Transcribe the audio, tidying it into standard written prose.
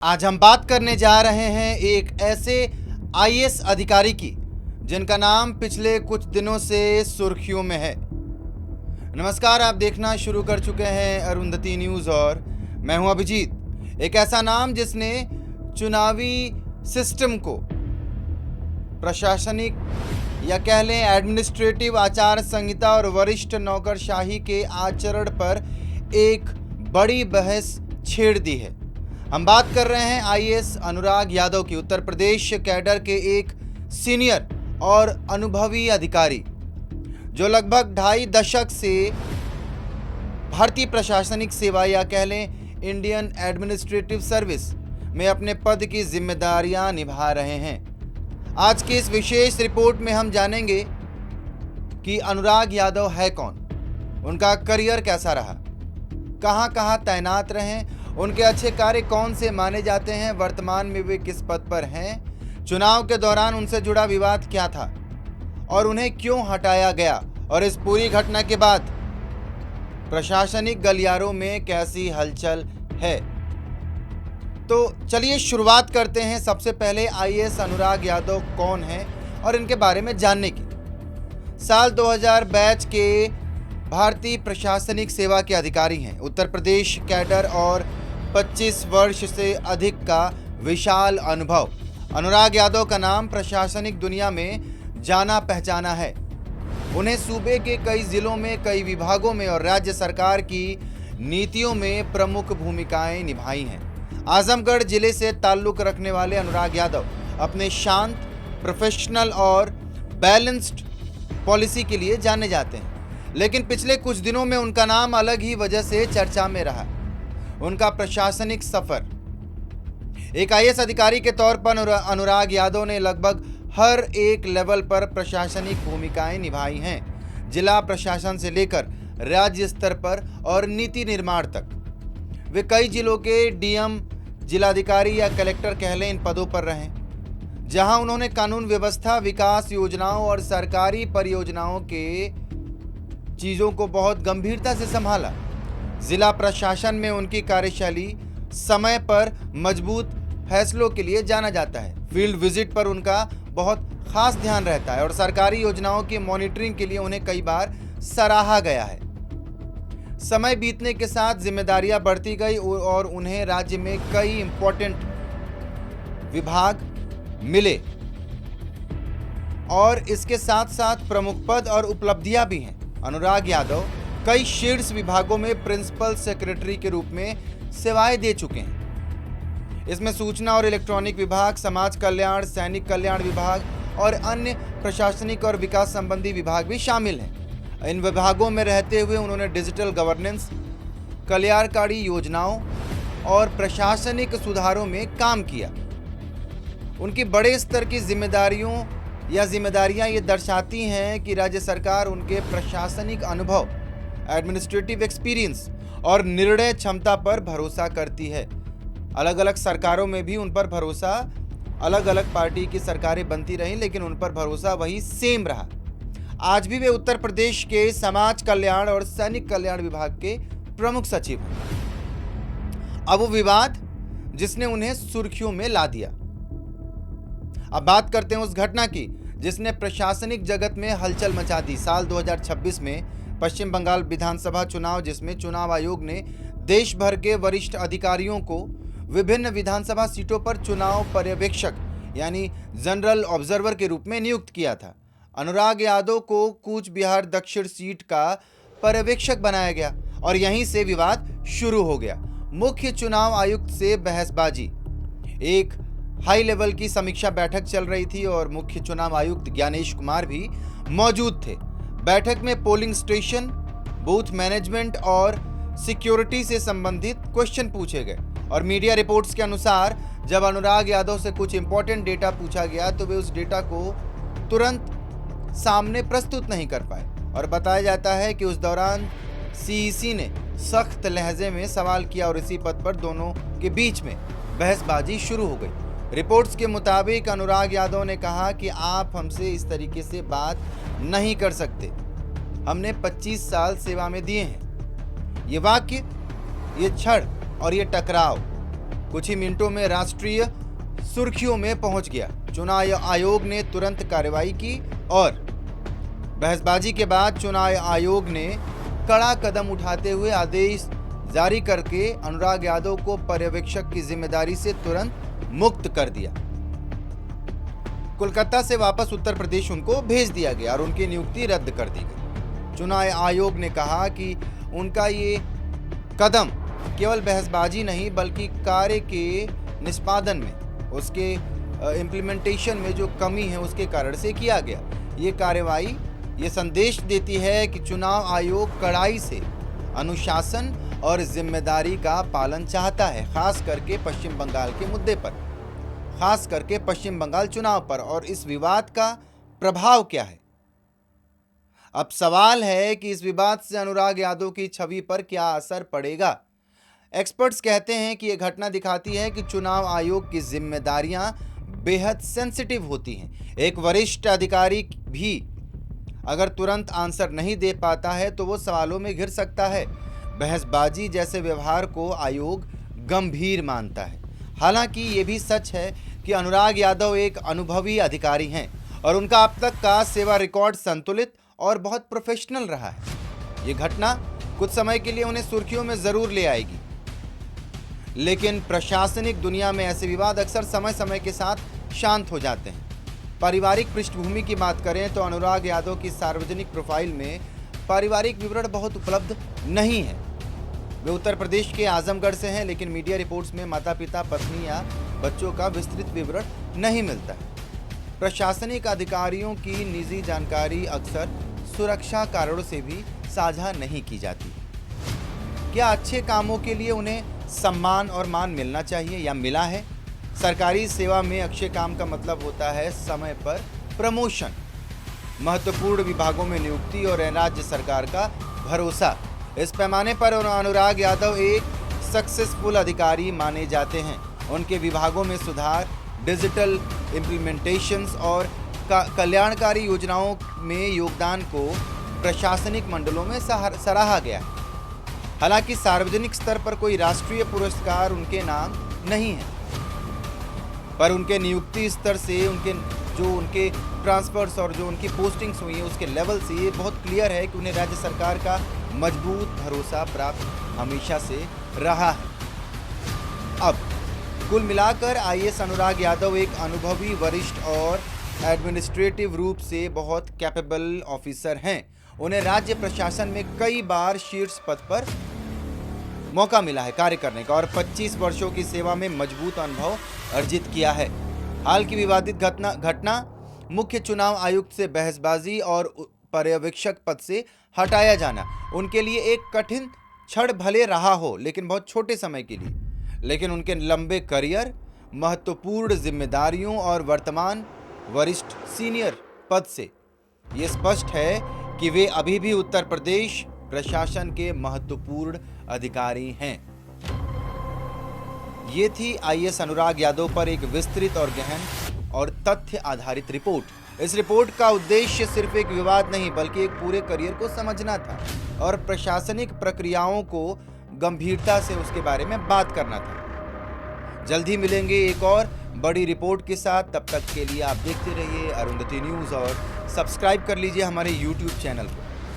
आज हम बात करने जा रहे हैं एक ऐसे आईएएस अधिकारी की जिनका नाम पिछले कुछ दिनों से सुर्खियों में है। नमस्कार, आप देखना शुरू कर चुके हैं अरुंधति न्यूज़ और मैं हूं अभिजीत। एक ऐसा नाम जिसने चुनावी सिस्टम को प्रशासनिक या कह लें एडमिनिस्ट्रेटिव आचार संहिता और वरिष्ठ नौकरशाही के आचरण पर एक बड़ी बहस छेड़ दी है। हम बात कर रहे हैं आईएएस अनुराग यादव की, उत्तर प्रदेश कैडर के एक सीनियर और अनुभवी अधिकारी जो लगभग 2.5 दशक से भारतीय प्रशासनिक सेवा या कह लें इंडियन एडमिनिस्ट्रेटिव सर्विस में अपने पद की जिम्मेदारियां निभा रहे हैं। आज की इस विशेष रिपोर्ट में हम जानेंगे कि अनुराग यादव है कौन, उनका करियर कैसा रहा, कहां-कहां तैनात रहे, उनके अच्छे कार्य कौन से माने जाते हैं, वर्तमान में वे किस पद पर हैं, चुनाव के दौरान उनसे जुड़ा विवाद क्या था और उन्हें क्यों हटाया गया, और इस पूरी घटना के बाद प्रशासनिक गलियारों में कैसी हलचल है। तो चलिए शुरुआत करते हैं सबसे पहले आईएएस अनुराग यादव कौन है और इनके बारे में जानने की। साल 2000 बैच के भारतीय प्रशासनिक सेवा के अधिकारी हैं, उत्तर प्रदेश कैडर और 25 वर्ष से अधिक का विशाल अनुभव। अनुराग यादव का नाम प्रशासनिक दुनिया में जाना पहचाना है। उन्हें सूबे के कई जिलों में, कई विभागों में और राज्य सरकार की नीतियों में प्रमुख भूमिकाएं निभाई हैं। आजमगढ़ जिले से ताल्लुक रखने वाले अनुराग यादव अपने शांत, प्रोफेशनल और बैलेंस्ड पॉलिसी के लिए जाने जाते हैं, लेकिन पिछले कुछ दिनों में उनका नाम अलग ही वजह से चर्चा में रहा। उनका प्रशासनिक सफर। एक आईएएस अधिकारी के तौर पर अनुराग यादव ने लगभग हर एक लेवल पर प्रशासनिक भूमिकाएं निभाई हैं, जिला प्रशासन से लेकर राज्य स्तर पर और नीति निर्माण तक। वे कई जिलों के डीएम, जिलाधिकारी या कलेक्टर कह लें इन पदों पर रहे, जहां उन्होंने कानून व्यवस्था, विकास योजनाओं और सरकारी परियोजनाओं के चीज़ों को बहुत गंभीरता से संभाला। जिला प्रशासन में उनकी कार्यशैली, समय पर मजबूत फैसलों के लिए जाना जाता है। फील्ड विजिट पर उनका बहुत खास ध्यान रहता है और सरकारी योजनाओं की मॉनिटरिंग के लिए उन्हें कई बार सराहा गया है। समय बीतने के साथ जिम्मेदारियां बढ़ती गई और उन्हें राज्य में कई इंपॉर्टेंट विभाग मिले और इसके साथ साथ प्रमुख पद और उपलब्धियां भी हैं। अनुराग यादव कई शीर्ष विभागों में प्रिंसिपल सेक्रेटरी के रूप में सेवाएं दे चुके हैं। इसमें सूचना और इलेक्ट्रॉनिक विभाग, समाज कल्याण, सैनिक कल्याण विभाग और अन्य प्रशासनिक और विकास संबंधी विभाग भी शामिल हैं। इन विभागों में रहते हुए उन्होंने डिजिटल गवर्नेंस, कल्याणकारी योजनाओं और प्रशासनिक सुधारों में काम किया। उनकी बड़े स्तर की जिम्मेदारियां ये दर्शाती हैं कि राज्य सरकार उनके प्रशासनिक अनुभव, एडमिनिस्ट्रेटिव एक्सपीरियंस और निर्णय क्षमता पर भरोसा करती है। अलग अलग सरकारों में भी उन पर भरोसा, अलग अलग पार्टी की सरकारें बनती रहीं, लेकिन उन पर भरोसा वही सेम रहा। आज भी वे उत्तर प्रदेश के समाज कल्याण और सैनिक कल्याण विभाग के प्रमुख सचिव हैं। अब वो विवाद जिसने उन्हें सुर्खियों में ला दिया। अब बात करते हैं उस घटना की जिसने प्रशासनिक जगत में हलचल मचा दी। साल 2026 में पश्चिम बंगाल विधानसभा चुनाव, जिसमें चुनाव आयोग ने देश भर के वरिष्ठ अधिकारियों को विभिन्न विधानसभा सीटों पर चुनाव पर्यवेक्षक यानी जनरल ऑब्जर्वर के रूप में नियुक्त किया था। अनुराग यादव को कूच बिहार दक्षिण सीट का पर्यवेक्षक बनाया गया और यहीं से विवाद शुरू हो गया। मुख्य चुनाव आयुक्त से बहसबाजी। एक हाई लेवल की समीक्षा बैठक चल रही थी और मुख्य चुनाव आयुक्त ज्ञानेश कुमार भी मौजूद थे। बैठक में पोलिंग स्टेशन, बूथ मैनेजमेंट और सिक्योरिटी से संबंधित क्वेश्चन पूछे गए और मीडिया रिपोर्ट्स के अनुसार जब अनुराग यादव से कुछ इंपॉर्टेंट डेटा पूछा गया तो वे उस डेटा को तुरंत सामने प्रस्तुत नहीं कर पाए और बताया जाता है कि उस दौरान सीईसी ने सख्त लहजे में सवाल किया और इसी पद पर दोनों के बीच में बहसबाजी शुरू हो गई। रिपोर्ट्स के मुताबिक अनुराग यादव ने कहा कि आप हमसे इस तरीके से बात नहीं कर सकते, हमने 25 साल सेवा में दिए हैं। ये वाक्य, ये छड़ और ये टकराव कुछ ही मिनटों में राष्ट्रीय सुर्खियों में पहुंच गया। चुनाव आयोग ने तुरंत कार्रवाई की और बहसबाजी के बाद चुनाव आयोग ने कड़ा कदम उठाते हुए आदेश जारी करके अनुराग यादव को पर्यवेक्षक की जिम्मेदारी से तुरंत मुक्त कर दिया। कोलकाता से वापस उत्तर प्रदेश उनको भेज दिया गया और उनकी नियुक्ति रद्द कर दी गई। चुनाव आयोग ने कहा कि उनका ये कदम केवल बहसबाजी नहीं बल्कि कार्य के निष्पादन में, उसके इम्प्लीमेंटेशन में जो कमी है उसके कारण से किया गया। ये कार्रवाई ये संदेश देती है कि चुनाव आयोग कड़ाई से अनुशासन और जिम्मेदारी का पालन चाहता है, खास करके पश्चिम बंगाल के मुद्दे पर, खास करके पश्चिम बंगाल चुनाव पर। और इस विवाद का प्रभाव क्या है? अब सवाल है कि इस विवाद से अनुराग यादव की छवि पर क्या असर पड़ेगा। एक्सपर्ट्स कहते हैं कि यह घटना दिखाती है कि चुनाव आयोग की जिम्मेदारियां बेहद सेंसिटिव होती हैं। एक वरिष्ठ अधिकारी भी अगर तुरंत आंसर नहीं दे पाता है तो वो सवालों में घिर सकता है। बहसबाजी जैसे व्यवहार को आयोग गंभीर मानता है। हालांकि ये भी सच है कि अनुराग यादव एक अनुभवी अधिकारी हैं और उनका अब तक का सेवा रिकॉर्ड संतुलित और बहुत प्रोफेशनल रहा है। ये घटना कुछ समय के लिए उन्हें सुर्खियों में जरूर ले आएगी, लेकिन प्रशासनिक दुनिया में ऐसे विवाद अक्सर समय समय के साथ शांत हो जाते हैं। पारिवारिक पृष्ठभूमि की बात करें तो अनुराग यादव की सार्वजनिक प्रोफाइल में पारिवारिक विवरण बहुत उपलब्ध नहीं है। वे उत्तर प्रदेश के आजमगढ़ से हैं, लेकिन मीडिया रिपोर्ट्स में माता पिता, पत्नी या बच्चों का विस्तृत विवरण नहीं मिलता है। प्रशासनिक अधिकारियों की निजी जानकारी अक्सर सुरक्षा कारणों से भी साझा नहीं की जाती। क्या अच्छे कामों के लिए उन्हें सम्मान और मान मिलना चाहिए या मिला है? सरकारी सेवा में अच्छे काम का मतलब होता है समय पर प्रमोशन, महत्वपूर्ण विभागों में नियुक्ति और राज्य सरकार का भरोसा। इस पैमाने पर अनुराग यादव एक सक्सेसफुल अधिकारी माने जाते हैं। उनके विभागों में सुधार, डिजिटल इम्प्लीमेंटेशंस और कल्याणकारी योजनाओं में योगदान को प्रशासनिक मंडलों में सराहा गया है। हालांकि सार्वजनिक स्तर पर कोई राष्ट्रीय पुरस्कार उनके नाम नहीं है, पर उनके नियुक्ति स्तर से उनके ट्रांसफर्स और जो उनकी पोस्टिंग्स हुई है उसके लेवल से ये बहुत क्लियर है कि उन्हें राज्य सरकार का मजबूत भरोसा प्राप्त हमेशा से रहा है। अब कुल मिलाकर आईएएस अनुराग यादव एक अनुभवी, वरिष्ठ और एडमिनिस्ट्रेटिव रूप से बहुत कैपेबल ऑफिसर हैं। उन्हें राज्य प्रशासन में कई बार शीर्ष पद पर मौका मिला है कार्य करने का और 25 वर्षों की सेवा में मजबूत अनुभव अर्जित किया है। हाल की विवादित घटना मुख्य चुनाव आयुक्त से बहसबाजी और पर्यवेक्षक पद से हटाया जाना उनके लिए एक कठिन क्षण भले रहा हो, लेकिन बहुत छोटे समय के लिए। लेकिन उनके लंबे करियर, महत्वपूर्ण जिम्मेदारियों और वर्तमान वरिष्ठ सीनियर पद से ये स्पष्ट है कि वे अभी भी उत्तर प्रदेश प्रशासन के महत्वपूर्ण अधिकारी हैं। ये थी आईएएस अनुराग यादव पर एक विस्तृत और गहन और तथ्य आधारित रिपोर्ट। इस रिपोर्ट का उद्देश्य सिर्फ एक विवाद नहीं बल्कि एक पूरे करियर को समझना था और प्रशासनिक प्रक्रियाओं को गंभीरता से उसके बारे में बात करना था। जल्द ही मिलेंगे एक और बड़ी रिपोर्ट के साथ। तब तक के लिए आप देखते रहिए अरुंधति न्यूज़ और सब्सक्राइब कर लीजिए हमारे YouTube चैनल को।